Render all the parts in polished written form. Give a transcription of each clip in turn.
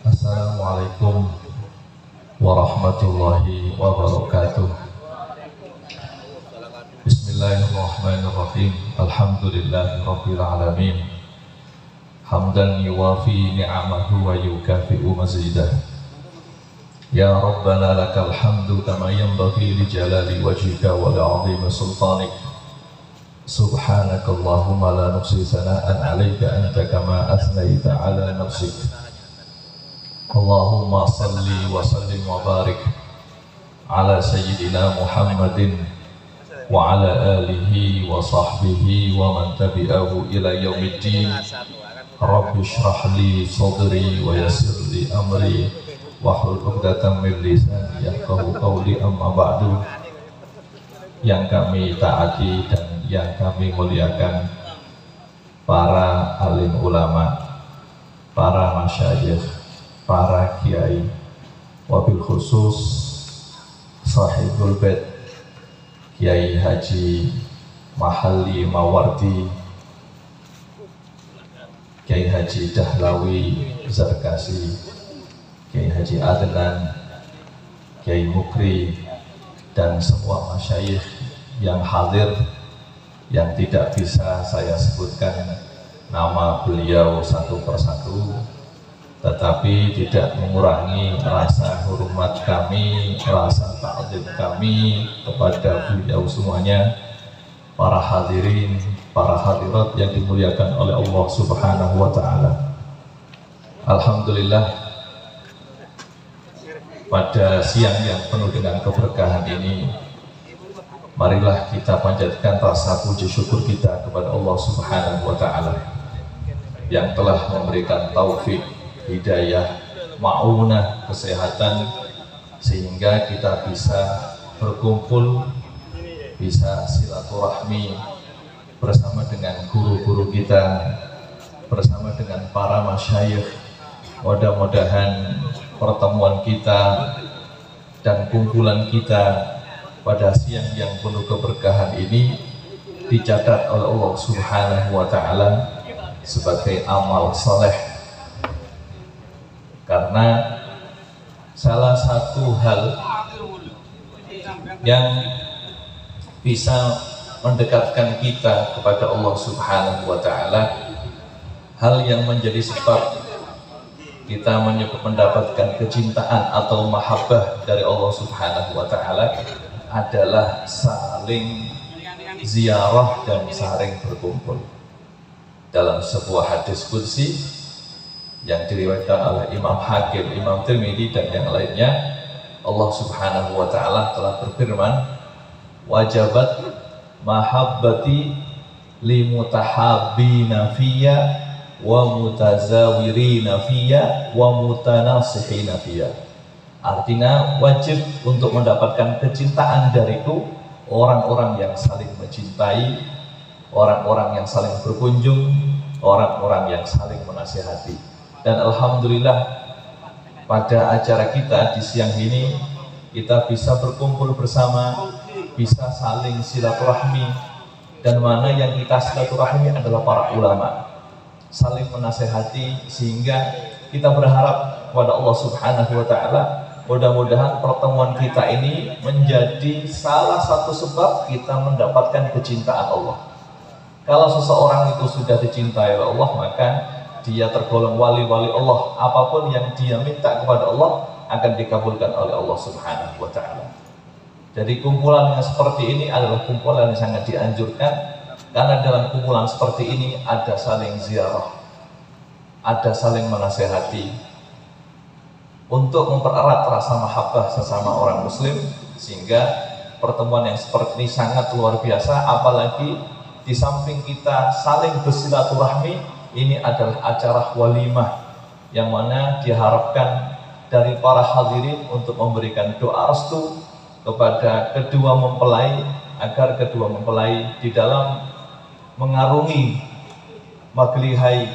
Assalamualaikum warahmatullahi wabarakatuh. Bismillahirrahmanirrahim. Alhamdulillahirabbil alamin. Hamdan yuwafi ni'amahu wa yukafi'u mazidah. Ya Rabbana lakal hamdu kama yanbaghi li jalali wajhika wa li'azimi sultanik. Subhanakallahumma la nuhsi sana'an 'alaika anta kama asnaita 'ala nafsik. Allahumma salli wa sallim wa barik ala sayyidina Muhammadin wa ala alihi wa sahbihi wa man tabi'ahu ila yaumiddin. Rabbi shrah li sadri wa yassir li amri wahlul 'uqdatam min lisani yafqahu qawli, amma ba'du. Yang kami taati dan yang kami muliakan para alim ulama, para masyayikh, para kiai, wabil khusus sahibul bait Kiai Haji Mahalli Mawardi, Kiai Haji Dahlawi Zarkasi, Kiai Haji Adnan, Kiai Mukri, dan semua masyayikh yang hadir, yang tidak bisa saya sebutkan nama beliau satu persatu, tetapi tidak mengurangi rasa hormat kami, rasa ta'zim kami kepada beliau semuanya, para hadirin, para hadirat yang dimuliakan oleh Allah Subhanahu wa ta'ala. Alhamdulillah, pada siang yang penuh dengan keberkahan ini, marilah kita panjatkan rasa puji syukur kita kepada Allah Subhanahu wa ta'ala yang telah memberikan taufik, hidayah, ma'unah, kesehatan, sehingga kita bisa berkumpul, bisa silaturahmi bersama dengan guru-guru kita, bersama dengan para masyayikh. Mudah-mudahan pertemuan kita dan kumpulan kita pada siang yang penuh keberkahan ini dicatat oleh Allah Subhanahu wa ta'ala sebagai amal saleh. Karena salah satu hal yang bisa mendekatkan kita kepada Allah Subhanahu wa ta'ala, hal yang menjadi sebab kita mendapatkan kecintaan atau mahabbah dari Allah Subhanahu wa ta'ala adalah saling ziarah dan saling berkumpul. Dalam sebuah hadis qudsi yang diriwayatkan oleh Imam Hakim, Imam Tirmidzi dan yang lainnya, Allah Subhanahu wa ta'ala telah berfirman, wajabat mahabbati limutahabbina fiyya wa mutazawirina fiyya wa mutanasihina fiyya. Artinya wajib untuk mendapatkan kecintaan dariku orang-orang yang saling mencintai, orang-orang yang saling berkunjung, orang-orang yang saling menasihati. Dan alhamdulillah pada acara kita di siang ini kita bisa berkumpul bersama, bisa saling silaturahmi, dan mana yang kita silaturahmi adalah para ulama, saling menasihati, sehingga kita berharap kepada Allah Subhanahu wa ta'ala, mudah-mudahan pertemuan kita ini menjadi salah satu sebab kita mendapatkan kecintaan Allah. Kalau seseorang itu sudah dicintai oleh Allah, maka dia tergolong wali-wali Allah. Apapun yang dia minta kepada Allah akan dikabulkan oleh Allah Subhanahu wa ta'ala. Jadi kumpulan yang seperti ini adalah kumpulan yang sangat dianjurkan, karena dalam kumpulan seperti ini ada saling ziarah, ada saling menasehati, untuk mempererat rasa mahabbah sesama orang muslim, sehingga pertemuan yang seperti ini sangat luar biasa. Apalagi di samping kita saling bersilaturahmi, ini adalah acara walimah yang mana diharapkan dari para hadirin untuk memberikan doa restu kepada kedua mempelai, agar kedua mempelai di dalam mengarungi maglihai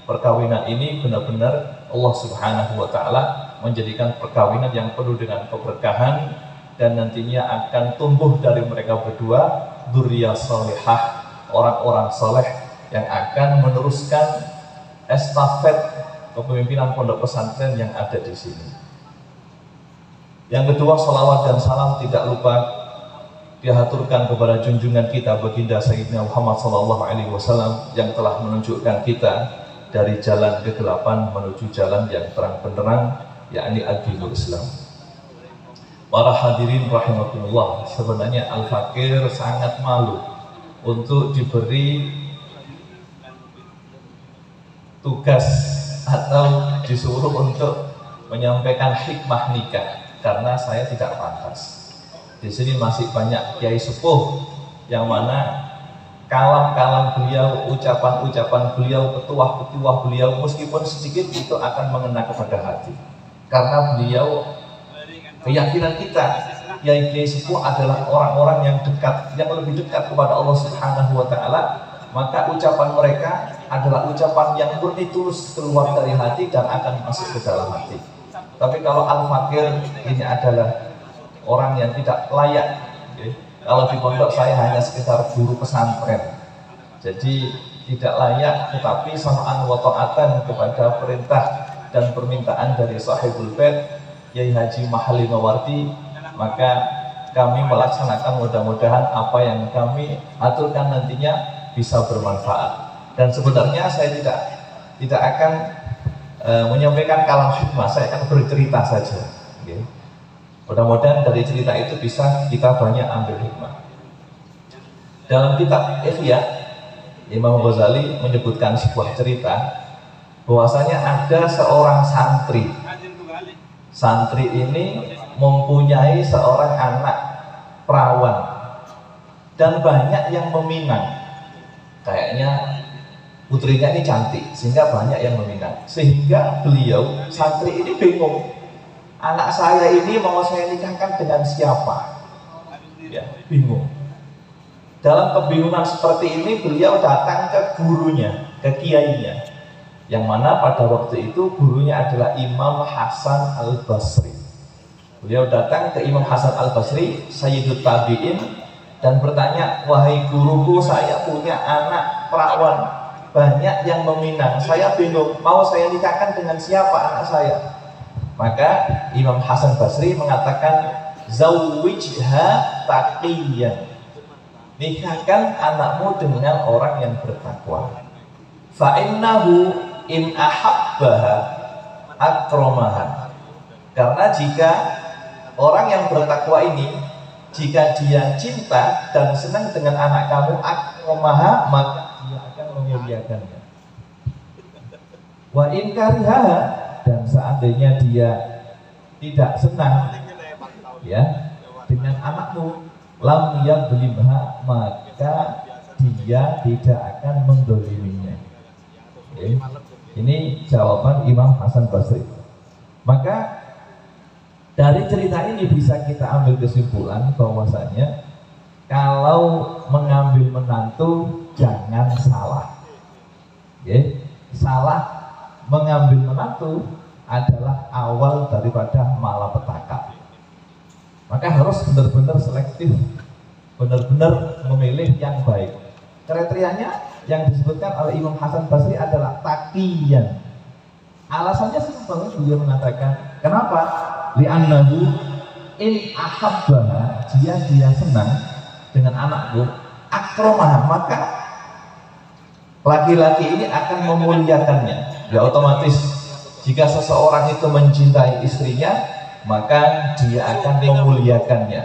perkawinan ini benar-benar Allah Subhanahu wa ta'ala menjadikan perkawinan yang penuh dengan keberkahan, dan nantinya akan tumbuh dari mereka berdua dzurriyyah salihah, orang-orang soleh yang akan meneruskan estafet kepemimpinan pondok pesantren yang ada di sini. Yang kedua, salawat dan salam tidak lupa dihaturkan kepada junjungan kita baginda Sayyidina Muhammad SAW yang telah menunjukkan kita dari jalan kegelapan menuju jalan yang terang benderang, yakni ad-dinul Islam. Para hadirin rahimakumullah, sebenarnya Al-Fakir sangat malu untuk diberi tugas atau disuruh untuk menyampaikan hikmah nikah, karena saya tidak pantas. Di sini masih banyak kiai sepuh yang mana kalam-kalam beliau, ucapan-ucapan beliau, petuah-petuah beliau meskipun sedikit itu akan mengena kepada hati. Karena beliau, keyakinan kita, kiai-kiai sepuh adalah orang-orang yang dekat, yang lebih dekat kepada Allah Subhanahu wa taala, maka ucapan mereka adalah ucapan yang murni tulus keluar dari hati dan akan masuk ke dalam hati. Tapi kalau Al-Fakir ini adalah orang yang tidak layak. Kalau di pondok saya hanya sekitar guru pesantren, jadi tidak layak, tetapi sama'an wa ta'atan kepada perintah dan permintaan dari sahibul bait Yai Haji Mahali Mawardi, maka kami melaksanakan, mudah-mudahan apa yang kami aturkan nantinya bisa bermanfaat. Dan sebenarnya saya tidak akan menyampaikan kalam hikmah, saya akan bercerita saja. Mudah-mudahan dari cerita itu bisa kita banyak ambil hikmah. Dalam kitab Ihya, Imam Ghazali menyebutkan sebuah cerita bahwasanya ada seorang santri. Santri ini mempunyai seorang anak perawan dan banyak yang meminang. Kayaknya putrinya ini cantik sehingga banyak yang meminang. Sehingga beliau, santri ini bingung, anak saya ini mau saya nikahkan dengan siapa? Ya, bingung. Dalam kebingungan seperti ini beliau datang ke gurunya, ke kiainya, yang mana pada waktu itu gurunya adalah Imam Hasan Al-Basri. Beliau datang ke Imam Hasan Al-Basri, Sayyidut Tabi'in, dan bertanya, wahai guruku, saya punya anak perawan, banyak yang meminang, saya bingung, mau saya nikahkan dengan siapa anak saya? Maka Imam Hasan Basri mengatakan, zawwijha taqiyyan, nikahkan anakmu dengan orang yang bertakwa. Fa innahu in ahabbaha akramaha, karena jika orang yang bertakwa ini, jika dia cinta dan senang dengan anak kamu, akramaha, maka dia akan memuliakannya. Wa in karihaha, dan seandainya dia tidak senang ya dengan anakmu, lam yadlimha, maka dia tidak akan mendoliminya. Ini jawaban Imam Hasan Basri. Maka dari cerita ini bisa kita ambil kesimpulan bahwasanya kalau mengambil menantu jangan salah. Salah mengambil menantu adalah awal daripada malapetaka. Maka harus benar-benar selektif, benar-benar memilih yang baik. Kriterianya yang disebutkan oleh Imam Hasan Basri adalah taqiyan. Alasannya simpel, beliau mengatakan, kenapa? Li'annahu in ahabbaha, jika dia senang dengan anakku, akromah, maka laki-laki ini akan memuliakannya. Ya otomatis jika seseorang itu mencintai istrinya, maka dia akan memuliakannya,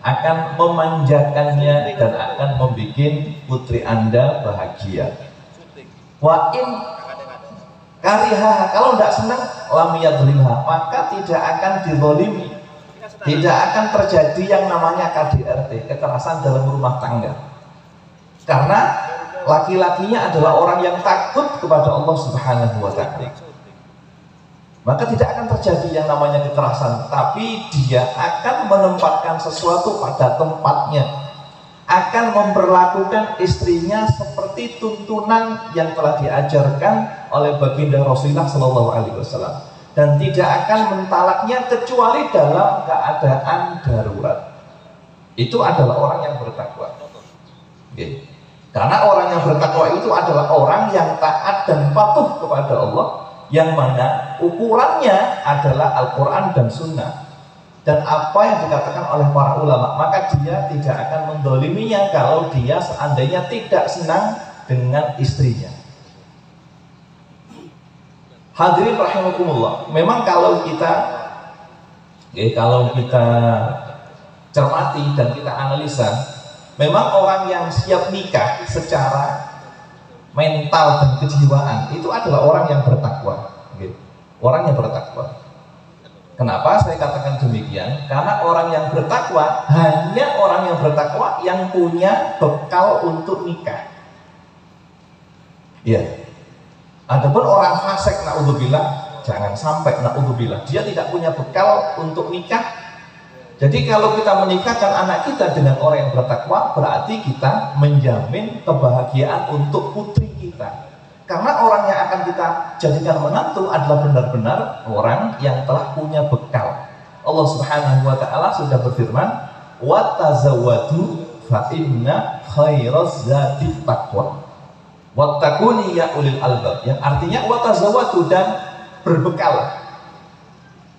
akan memanjakannya, dan akan membuat putri Anda bahagia. Wa in kariha, kalau tidak senang, lam yadlimha, maka tidak akan dizalimi, tidak akan terjadi yang namanya KDRT, kekerasan dalam rumah tangga. Karena laki-lakinya adalah orang yang takut kepada Allah Subhanahu wa ta'ala. Maka tidak akan terjadi yang namanya kekerasan, tapi dia akan menempatkan sesuatu pada tempatnya, akan memperlakukan istrinya seperti tuntunan yang telah diajarkan oleh baginda Rasulullah SAW, dan tidak akan mentalaknya kecuali dalam keadaan darurat. Itu adalah orang yang bertakwa. Karena orang yang bertakwa itu adalah orang yang taat dan patuh kepada Allah, yang mana ukurannya adalah Al-Quran dan Sunnah dan apa yang dikatakan oleh para ulama, maka dia tidak akan mendoliminya kalau dia seandainya tidak senang dengan istrinya. Hadirin rahimakumullah, memang kalau kita cermati dan kita analisa, memang orang yang siap nikah secara mental dan kejiwaan itu adalah orang yang bertakwa, orang yang bertakwa. Kenapa saya katakan demikian? Karena orang yang bertakwa, hanya orang yang bertakwa yang punya bekal untuk nikah. Iya. Adapun orang fasik, naudzubillah, jangan sampai naudzubillah, dia tidak punya bekal untuk nikah. Jadi kalau kita menikahkan anak kita dengan orang yang bertakwa, berarti kita menjamin kebahagiaan untuk putri kita. Karena orang yang akan kita jadikan menantu adalah benar-benar orang yang telah punya bekal. Allah Subhanahu wa taala sudah berfirman, "Wa tazawwadu fa inna khairaz zati taqwa." Wattaquni ya ulil albab, yang artinya wa tazawwadu, dan berbekal.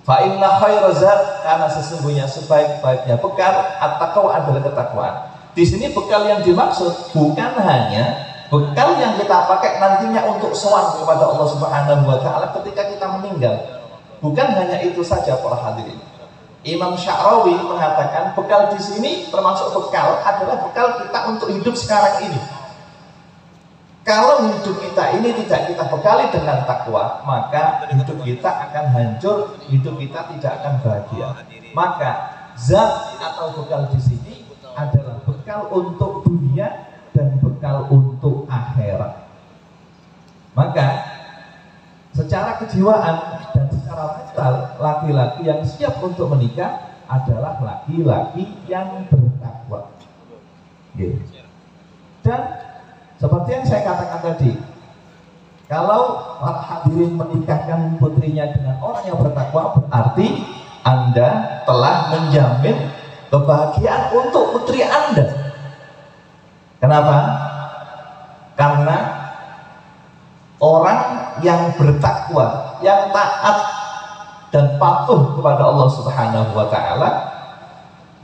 Fa inna khairaz zat, karena sesungguhnya sebaik-baiknya bekal at-taqwa adalah ketakwaan. Di sini bekal yang dimaksud bukan hanya bekal yang kita pakai nantinya untuk sowan kepada Allah Subhanahu wa taala ketika kita meninggal. Bukan hanya itu saja para hadirin. Imam Sya'rawi mengatakan bekal di sini termasuk bekal adalah bekal kita untuk hidup sekarang ini. Kalau hidup kita ini tidak kita bekali dengan takwa, maka hidup kita akan hancur, hidup kita tidak akan bahagia. Maka zat atau bekal di sini adalah bekal untuk dunia dan bekal untuk akhirat. Maka secara kejiwaan dan secara mental, laki-laki yang siap untuk menikah adalah laki-laki yang bertakwa. Dan seperti yang saya katakan tadi, kalau hadirin menikahkan putrinya dengan orang yang bertakwa, berarti Anda telah menjamin kebahagiaan untuk putri Anda. Kenapa? Karena orang yang bertakwa, yang taat dan patuh kepada Allah Subhanahu wa taala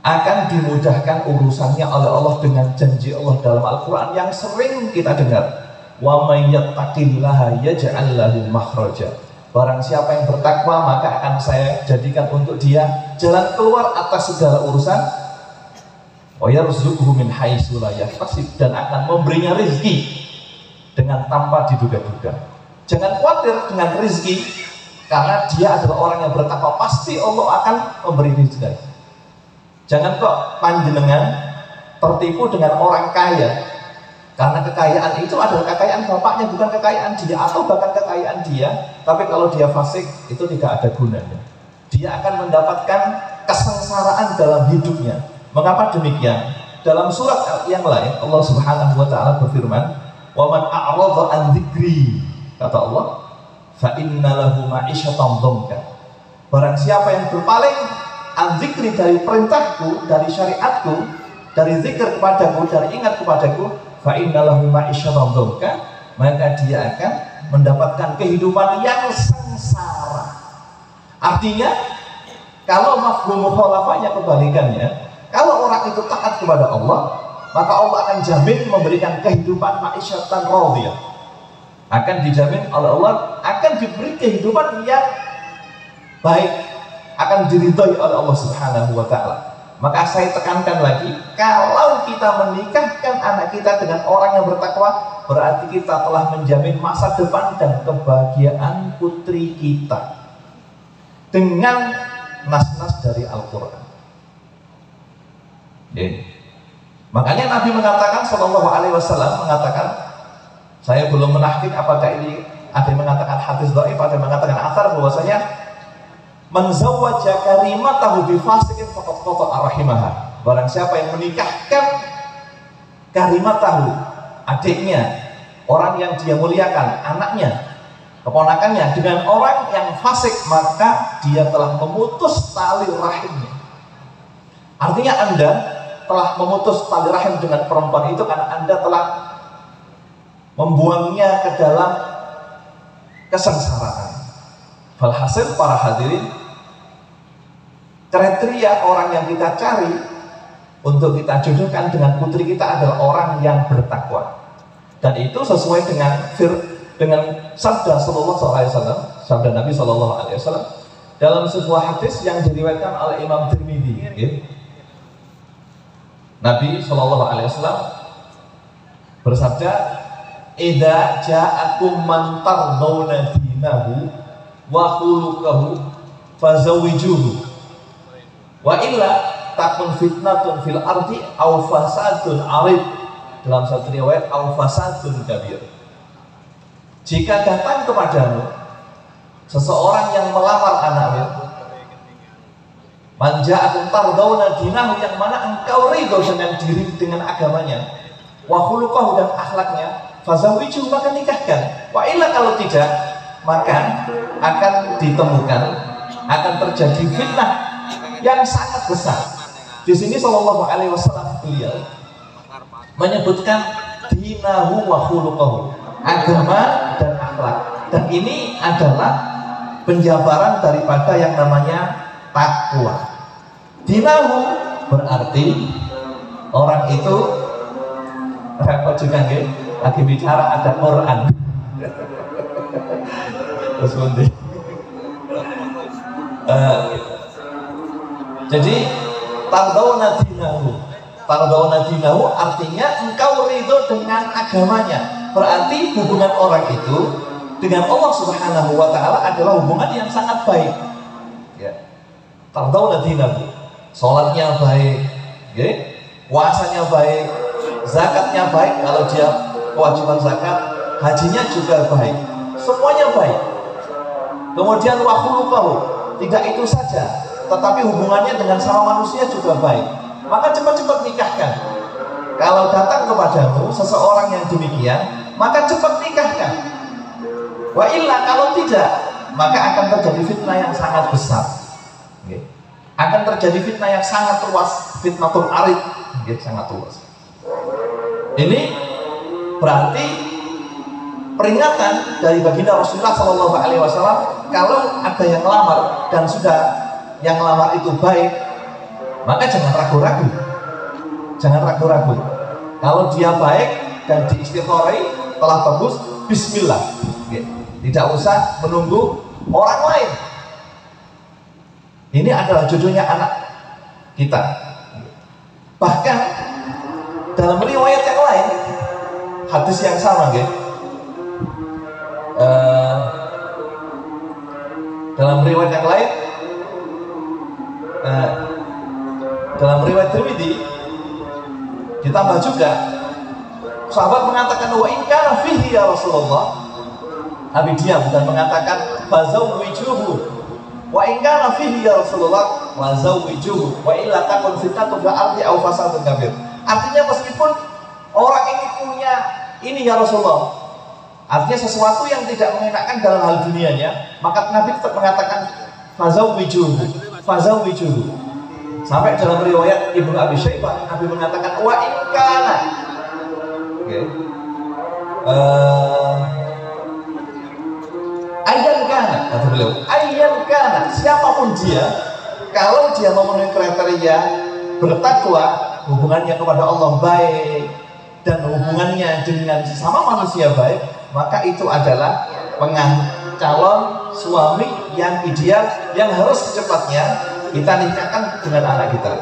akan dimudahkan urusannya oleh Allah dengan janji Allah dalam Al-Qur'an yang sering kita dengar. Wa may yattaqillaha yaj'al lahu makhraja. Barang siapa yang bertakwa, maka akan saya jadikan untuk dia jalan keluar atas segala urusan. Wa yarzuquhu min haitsu la yahtasib, dan akan memberinya rezeki dengan tanpa diduga-duga. Jangan khawatir dengan rezeki, karena dia adalah orang yang bertakwa, pasti Allah akan memberi rezeki. Jangan kok panjenengan tertipu dengan orang kaya, karena kekayaan itu adalah kekayaan bapaknya, bukan kekayaan dia, atau bahkan kekayaan dia, tapi kalau dia fasik itu tidak ada gunanya. Dia akan mendapatkan kesengsaraan dalam hidupnya. Mengapa demikian? Dalam surat yang lain Allah Subhanahu wa taala berfirman, "Wa man a'rada an dzikri," kata Allah, "fa inna lahu ma'isyatan dhanka." Barang siapa yang berpaling an dzikri, dari perintahku, dari syariatku, dari zikir kepadaku, dari ingat kepadaku, fa inna lahu ma'isyatan dhanka, maka dia akan mendapatkan kehidupan yang sengsara. Artinya, kalau mafhum mukhalafahnya kebalikannya, kalau orang itu taat kepada Allah, maka Allah akan jamin memberikan kehidupan ma'isyatan radhiyah. Akan dijamin oleh Allah, akan diberi kehidupan yang baik, akan diridhai oleh Allah Subhanahu wa taala. Maka saya tekankan lagi, kalau kita menikahkan anak kita dengan orang yang bertakwa, berarti kita telah menjamin masa depan dan kebahagiaan putri kita dengan nas-nas dari Al-Qur'an. Makanya Nabi mengatakan, sallallahu alaihi wasallam mengatakan, saya belum menahqiq apakah ini ada yang mengatakan hadis dhaif, ada yang mengatakan athar, bahwasanya man zawwaja karimatahu bi fasiqin faqad qata'a rahimaha. Barang siapa yang menikahkan karimatahu, adiknya, orang yang dia muliakan, anaknya, keponakannya, dengan orang yang fasik, maka dia telah memutus tali rahimnya. Artinya Anda telah memutus tali rahim dengan perempuan itu karena Anda telah membuangnya ke dalam kesengsaraan. Walhasil para hadirin, kriteria orang yang kita cari untuk kita jodohkan dengan putri kita adalah orang yang bertakwa. Dan itu sesuai dengan sabda Sallallahu Alaihi Wasallam, sabda Nabi Sallallahu Alaihi Wasallam dalam sebuah hadis yang diriwayatkan oleh Imam Tirmidzi. Nabi Sallallahu Alaihi Wasallam bersabda, "Idza ja'akum man tardawna dinahu wa khuluquhu fazawwijuhu wa illa takun fitnatun fil ardi aw fasadun 'arid." Dalam satu riwayat aw fasadun kabir. Jika datang kepadamu seseorang yang melamar anaknya, man ja'akum tardawna dinahu, yang mana engkau ridho dengan diri, dengan agamanya, wa khuluquhu, dan akhlaknya, fazawwijuhu, maka nikahkan. Wa illa, kalau tidak, maka akan ditemukan, akan terjadi fitnah yang sangat besar. Di sini Sallallahu Alaihi Wasallam beliau menyebutkan dinahu wa khuluquhu, agama dan akhlak. Dan ini adalah penjabaran daripada yang namanya takwa. Dinahu berarti orang itu, repot juga nggih, lagi bicara ada Quran. Terus jadi tardawna dinahu artinya engkau ridho dengan agamanya. Berarti hubungan orang itu dengan Allah Subhanahu wa Ta'ala adalah hubungan yang sangat baik. Ya. Tardawna dinahu, sholatnya baik, ya. Puasanya baik, zakatnya baik, kalau dia kewajiban zakat, hajinya juga baik, semuanya baik. Kemudian wa khuluquhu, tidak itu saja, tetapi hubungannya dengan sama manusia juga baik. Maka cepat-cepat nikahkan. Kalau datang kepadamu seseorang yang demikian, maka cepat nikahkan. Wa illa, kalau tidak, maka akan terjadi fitnah yang sangat besar. Akan terjadi fitnah yang sangat luas, fitnatul arid, sangat luas. Ini berarti peringatan dari baginda Rasulullah Sallallahu Alaihi Wasallam, kalau ada yang melamar dan sudah yang melamar itu baik, maka jangan ragu-ragu. Jangan ragu-ragu. Kalau dia baik dan diistikharai telah bagus, bismillah. Tidak usah menunggu orang lain. Ini adalah jodohnya anak kita. Bahkan dalam riwayat yang lain, hadis yang sama, dalam riwayat yang lain, dalam riwayat Tirmidzi ditambah juga, sahabat mengatakan, wa in kana fihi ya Rasulullah, Nabi diam dan mengatakan fazawwijuhu, wa in kana fihi ya Rasulullah wazawwijuhu wa illa takun fitnatun fil ardi aw fasadun kabir. Artinya meskipun orang ini punya ini ya Rasulullah, artinya sesuatu yang tidak mengenakan dalam hal dunianya, maka Nabi tetap mengatakan fazawwijuhu, fazawwijuhu. Sampai dalam riwayat Ibnu Abi Syaibah, Nabi mengatakan wa in kana, ayyan kana, kata beliau, ayyan kana, siapapun dia, kalau dia memenuhi kriteria bertakwa, hubungannya kepada Allah baik, dan hubungannya dengan sesama manusia baik, maka itu adalah calon suami yang ideal, yang harus secepatnya kita nikahkan dengan anak kita.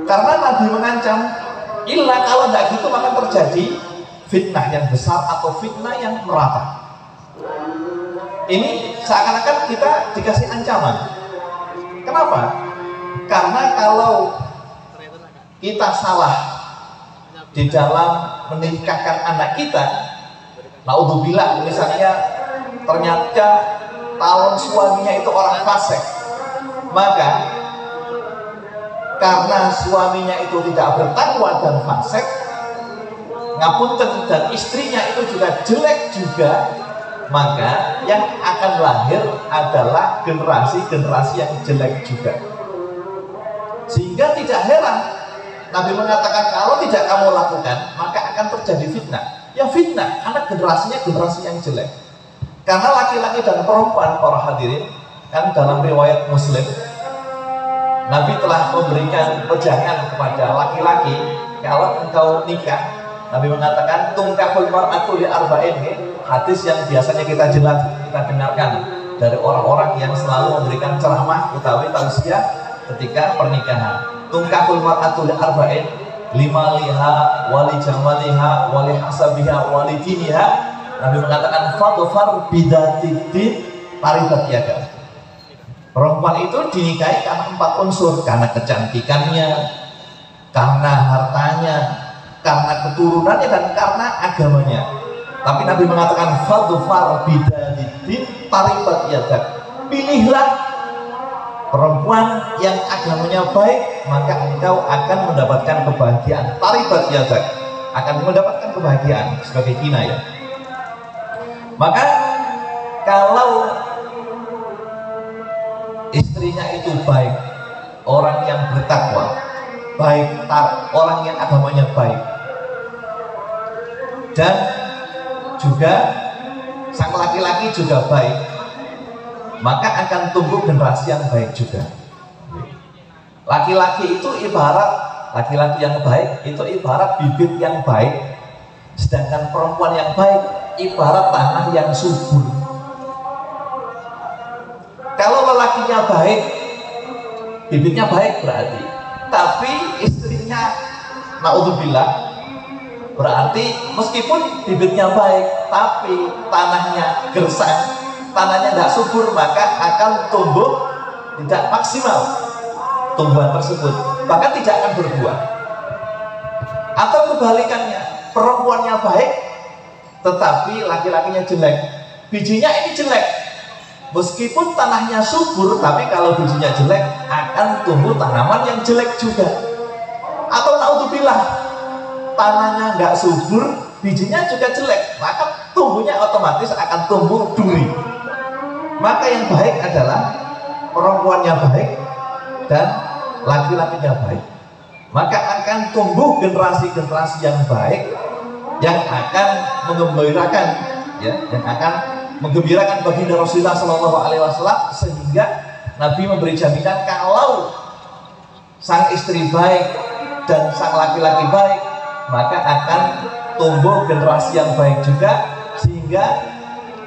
Karena Nabi mengancam, illa, kalau tidak gitu maka terjadi fitnah yang besar atau fitnah yang merata. Ini seakan-akan kita dikasih ancaman. Kenapa? Karena kalau kita salah di dalam menikahkan anak kita, naudzubillah, misalnya ternyata calon suaminya itu orang fasik, maka karena suaminya itu tidak bertakwa dan fasik, ngapunten, dan istrinya itu juga jelek juga, maka yang akan lahir adalah generasi-generasi yang jelek juga. Sehingga tidak heran Nabi mengatakan, kalau tidak kamu lakukan maka akan terjadi fitnah. Ya fitnah, karena generasinya generasi yang jelek. Karena laki-laki dan perempuan, para hadirin, kan dalam riwayat Muslim, Nabi telah memberikan wejangan kepada laki-laki, kalau engkau nikah, Nabi mengatakan tungkahul mar'atu li arba'in, hadis yang biasanya kita dengarkan dari orang-orang yang selalu memberikan ceramah utawi tausiah ketika pernikahan. Tungkahul mar'atu li arba'in, lima liha, wali jamaliha, wali hasabiha, wali diniha. Nabi mengatakan fadfar bidatidin taribat yaga. Perempuan itu dinikahi karena 4 unsur, karena kecantikannya, karena hartanya, karena keturunannya, dan karena agamanya. Tapi Nabi mengatakan fadfar bidatidin taribat yaga. Pilihlah perempuan yang agamanya baik, maka engkau akan mendapatkan kebahagiaan. Taribat yaga, akan mendapatkan kebahagiaan sebagai kinayah. Maka kalau istrinya itu baik, orang yang bertakwa, baik, orang yang agamanya baik, dan juga sang laki-laki juga baik, maka akan tumbuh generasi yang baik juga. Laki-laki itu ibarat, laki-laki yang baik itu ibarat bibit yang baik, sedangkan perempuan yang baik ibarat tanah yang subur. Kalau lelakinya baik, bibitnya baik berarti, tapi istrinya naudzubillah, berarti meskipun bibitnya baik tapi tanahnya gersang, tanahnya tidak subur, maka akan tumbuh tidak maksimal tumbuhan tersebut, bahkan tidak akan berbuah. Atau kebalikannya, perempuannya baik tetapi laki-lakinya jelek, bijinya ini jelek, meskipun tanahnya subur, tapi kalau bijinya jelek akan tumbuh tanaman yang jelek juga. Atau naudzubillah, tanahnya nggak subur, bijinya juga jelek, maka tumbuhnya otomatis akan tumbuh duri. Maka yang baik adalah perempuannya baik dan laki-lakinya baik, maka akan tumbuh generasi-generasi yang baik, yang akan menggembirakan, ya, yang akan menggembirakan baginda Rasulullah SAW, sehingga Nabi memberi jaminan kalau sang istri baik dan sang laki-laki baik, maka akan tumbuh generasi yang baik juga. Sehingga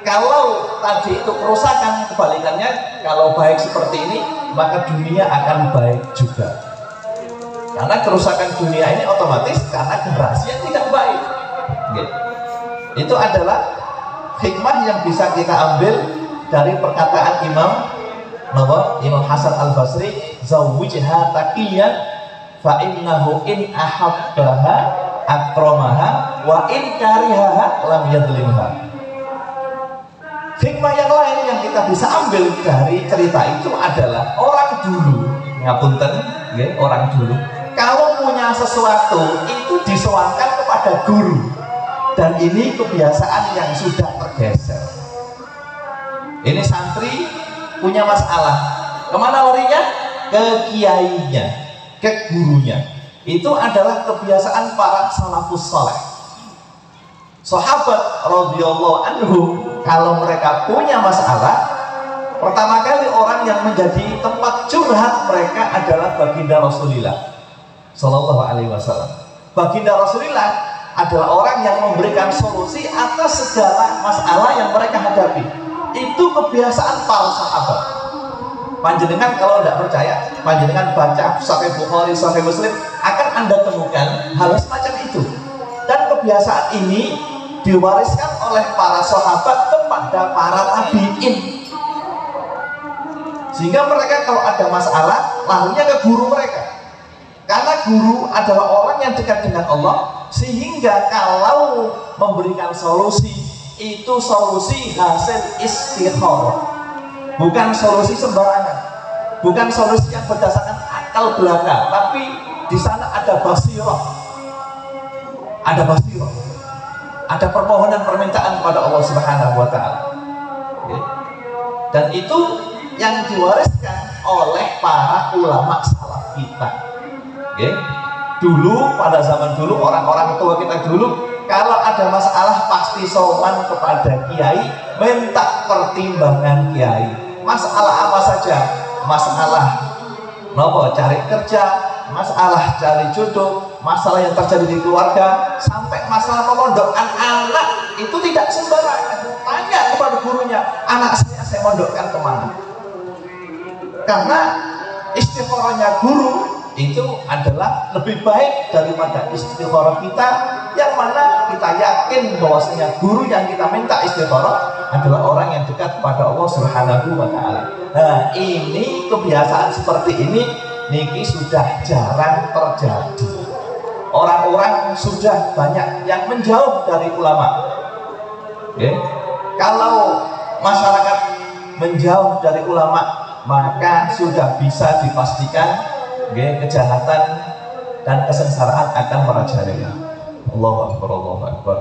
kalau tadi itu kerusakan, kebalikannya, kalau baik seperti ini, maka dunia akan baik juga. Karena kerusakan dunia ini otomatis karena generasi yang tidak baik. Itu adalah hikmah yang bisa kita ambil dari perkataan Imam Hasan Al-Basri, zawwijha taqiyan fa innahu in ahabbaha akramaha wa in karihaha lam yadlimha. Hikmah yang lain yang kita bisa ambil dari cerita itu adalah orang dulu, ngapunten, orang dulu kalau punya sesuatu itu disowankan kepada guru. Dan ini kebiasaan yang sudah tergeser. Ini santri punya masalah, kemana larinya? Ke kiainya, ke gurunya. Itu adalah kebiasaan para salafus saleh. Sahabat radhiyallahu anhum, kalau mereka punya masalah, pertama kali orang yang menjadi tempat curhat mereka adalah baginda Rasulullah Sallallahu Alaihi Wasallam. Baginda Rasulullah adalah orang yang memberikan solusi atas segala masalah yang mereka hadapi. Itu kebiasaan para sahabat. Panjenengan kalau tidak percaya, panjenengan baca Sahih Bukhari, Sahih Muslim, akan Anda temukan hal semacam itu. Dan kebiasaan ini diwariskan oleh para sahabat kepada para tabi'in. Sehingga mereka kalau ada masalah, larinya ke guru mereka. Karena guru adalah orang yang dekat dengan Allah, sehingga kalau memberikan solusi, itu solusi hasil istikharah, bukan solusi sembarangan, bukan solusi yang berdasarkan akal belaka, tapi di sana ada basirah, ada permohonan permintaan kepada Allah Subhanahu wa Ta'ala. Dan itu yang diwariskan oleh para ulama salaf kita. Dulu, pada zaman dulu, orang-orang tua kita dulu, Kalau ada masalah pasti sowan kepada kiai, minta pertimbangan kiai. Masalah apa saja? Masalah nopo cari kerja, masalah cari jodoh, masalah yang terjadi di keluarga, sampai masalah memondokkan anak itu tidak sembarangan. Tanya kepada gurunya, anak saya mondokkan kemana? Karena istikharahnya guru itu adalah lebih baik daripada istikharah kita, yang mana kita yakin bahwasanya guru yang kita minta istikharah adalah orang yang dekat kepada Allah Subhanahu wa taala. Nah, ini kebiasaan seperti ini niki sudah jarang terjadi. Orang-orang sudah banyak yang menjauh dari ulama. Okay? Kalau masyarakat menjauh dari ulama, maka sudah bisa dipastikan kejahatan dan kesengsaraan akan merajalela. Allahu Akbar, Allahu Akbar.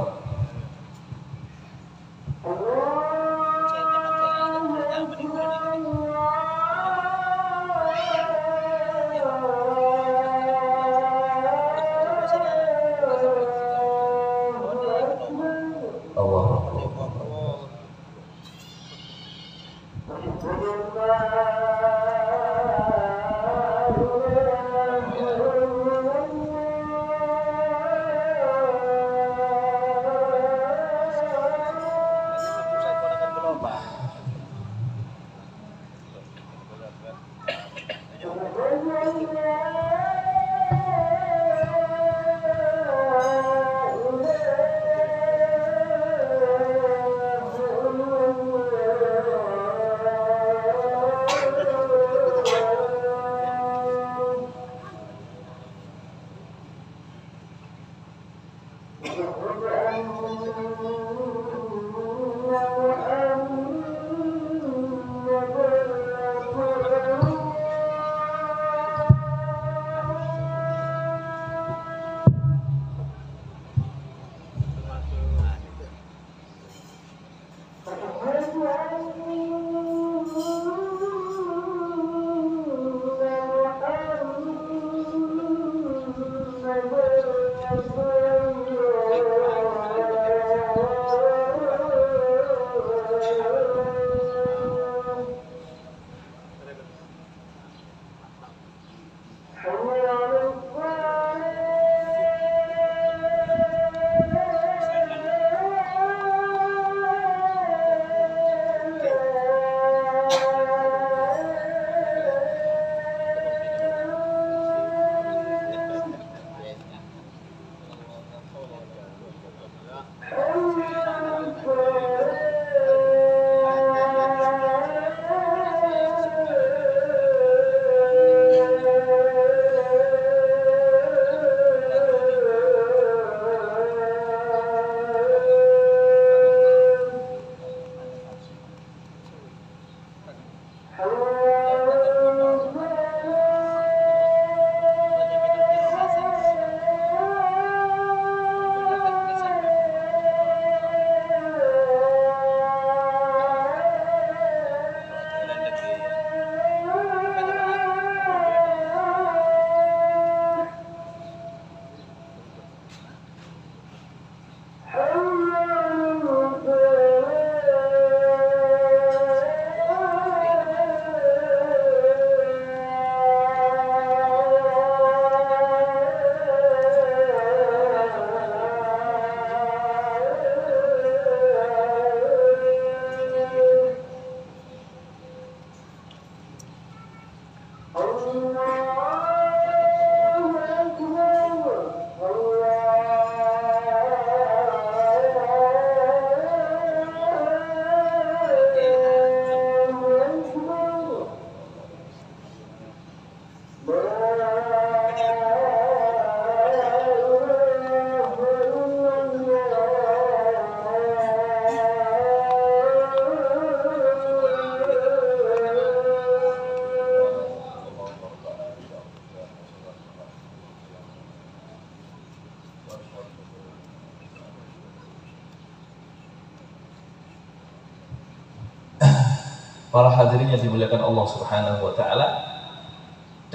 Para hadirin yang dimuliakan Allah Subhanahu wa taala,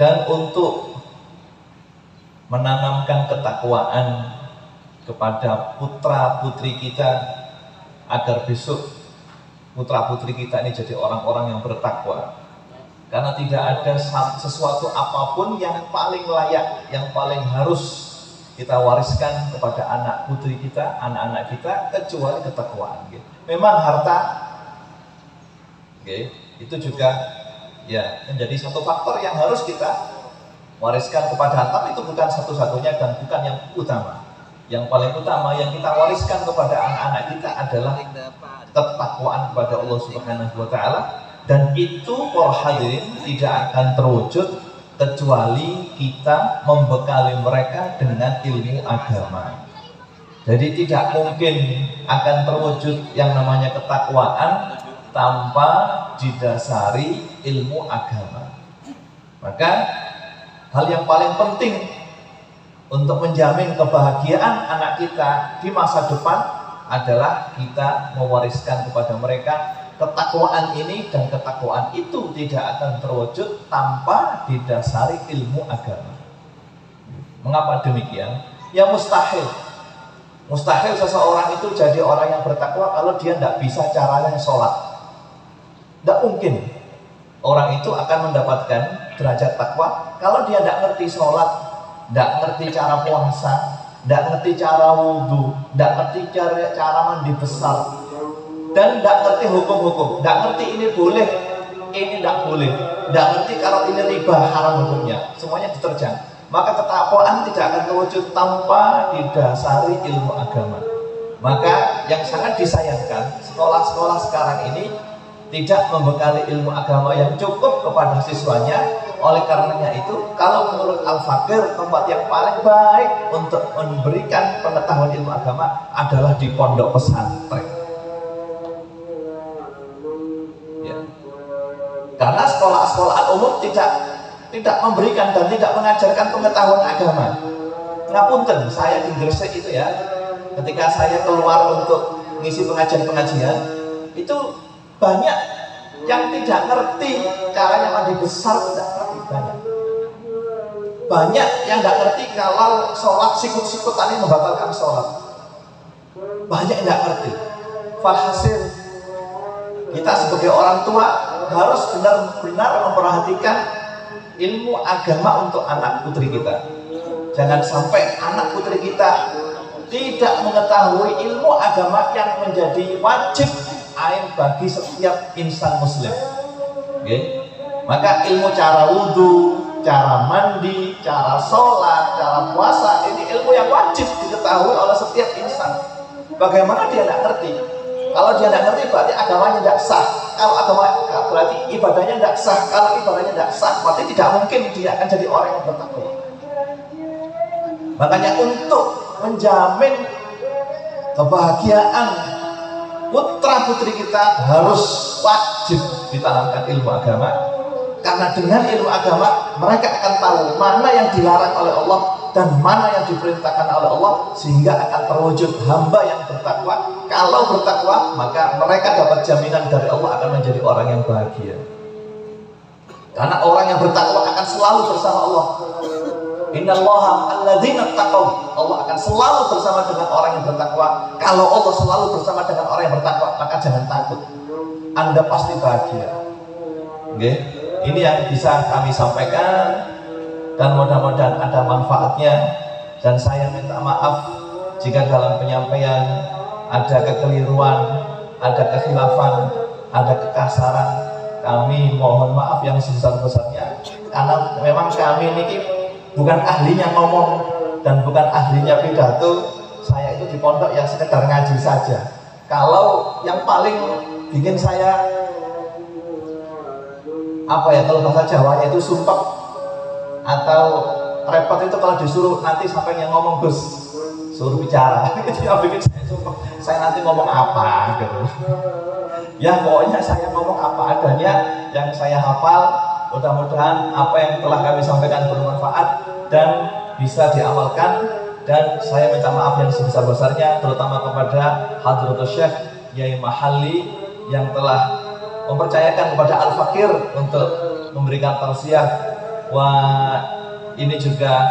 dan untuk menanamkan ketakwaan kepada putra putri kita agar besok putra putri kita ini jadi orang-orang yang bertakwa. Karena tidak ada sesuatu apapun yang paling layak, yang paling harus kita wariskan kepada anak putri kita, anak-anak kita, kecuali ketakwaan. Memang harta, itu juga ya menjadi satu faktor yang harus kita wariskan kepada anak, tapi itu bukan satu-satunya dan bukan yang utama. Yang paling utama yang kita wariskan kepada anak-anak kita adalah ketakwaan kepada Allah Subhanahu wa Ta'ala. Dan itu para hadirin tidak akan terwujud kecuali kita membekali mereka dengan ilmu agama. Jadi tidak mungkin akan terwujud yang namanya ketakwaan tanpa didasari ilmu agama. Maka hal yang paling penting untuk menjamin kebahagiaan anak kita di masa depan adalah kita mewariskan kepada mereka ketakwaan ini, dan ketakwaan itu tidak akan terwujud tanpa didasari ilmu agama. Mengapa demikian? Ya mustahil seseorang itu jadi orang yang bertakwa kalau dia tidak bisa caranya sholat. Tidak mungkin orang itu akan mendapatkan derajat takwa kalau dia tidak ngerti sholat, tidak ngerti cara puasa, tidak ngerti cara wudhu, tidak ngerti cara mandi besar, dan tidak ngerti hukum-hukum, tidak ngerti ini boleh, ini tidak boleh, tidak ngerti kalau ini riba haram hukumnya, semuanya diterjang. Maka ketakwaan tidak akan terwujud tanpa didasari ilmu agama. Maka yang sangat disayangkan, sekolah-sekolah sekarang ini tidak membekali ilmu agama yang cukup kepada siswanya. Oleh karenanya itu, kalau menurut Al-Fakir, tempat yang paling baik untuk memberikan pengetahuan ilmu agama adalah di pondok pesantren. Karena sekolah-sekolah umum tidak memberikan dan tidak mengajarkan pengetahuan agama. Ngapunten, saya di Gresik itu ya, ketika saya keluar untuk ngisi pengajian-pengajian, itu banyak yang tidak ngerti caranya mandi besar, tidak ngerti banyak. Banyak yang tidak ngerti kalau sholat sikut-sikutan ini membatalkan sholat. Banyak yang tidak ngerti. Falhasil, kita sebagai orang tua harus benar-benar memperhatikan ilmu agama untuk anak putri kita. Jangan sampai anak putri kita tidak mengetahui ilmu agama yang menjadi wajib ain bagi setiap insan muslim. Maka ilmu cara wudhu, cara mandi, cara sholat, cara puasa, ini ilmu yang wajib diketahui oleh setiap insan. Bagaimana dia tidak ngerti? Kalau dia tidak ngerti berarti agamanya tidak sah. Kalau agama berarti ibadahnya tidak sah. Kalau ibadahnya tidak sah berarti tidak mungkin dia akan jadi orang yang bertakwa. Makanya untuk menjamin kebahagiaan putra putri kita harus wajib ditanamkan ilmu agama. Karena dengan ilmu agama mereka akan tahu mana yang dilarang oleh Allah dan mana yang diperintahkan oleh Allah, sehingga akan terwujud hamba yang bertakwa. Kalau bertakwa, maka mereka dapat jaminan dari Allah akan menjadi orang yang bahagia. Karena orang yang bertakwa akan selalu bersama Allah. Innallaha alladzina taqaw. Allah akan selalu bersama dengan orang yang bertakwa. Kalau Allah selalu bersama dengan orang yang bertakwa, maka jangan takut. Anda pasti bahagia. Ini yang bisa kami sampaikan, dan mudah-mudahan ada manfaatnya. Dan saya minta maaf jika dalam penyampaian ada kekeliruan, ada kekhilafan, ada kekasaran. Kami mohon maaf yang sebesar-besarnya, karena memang kami ini bukan ahlinya ngomong dan bukan ahlinya pidato. Saya itu di pondok yang sekedar ngaji saja. Kalau yang paling bikin saya kalau bahasa Jawanya itu sumpek atau repot itu kalau disuruh nanti sampai yang ngomong Gus, suruh bicara. Itu yang bikin saya sumpek. Saya nanti ngomong apa gitu. Ya pokoknya saya ngomong apa adanya yang saya hafal. Mudah-mudahan apa yang telah kami sampaikan bermanfaat dan bisa diamalkan. Dan saya minta maaf yang sebesar-besarnya terutama kepada Hadratus Syekh Yai Mahalli yang telah mempercayakan kepada Al-Fakir untuk memberikan tausiah. Wah, ini juga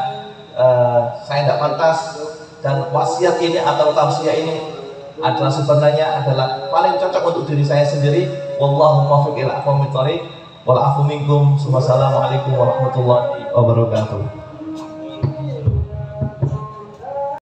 saya tidak pantas dan wasiat ini atau tausiah ini adalah sebenarnya adalah paling cocok untuk diri saya sendiri. Wallahu muwaffiq ila aqwamit thoriq wal afu minkum. Wassalamualaikum warahmatullahi wabarakatuh.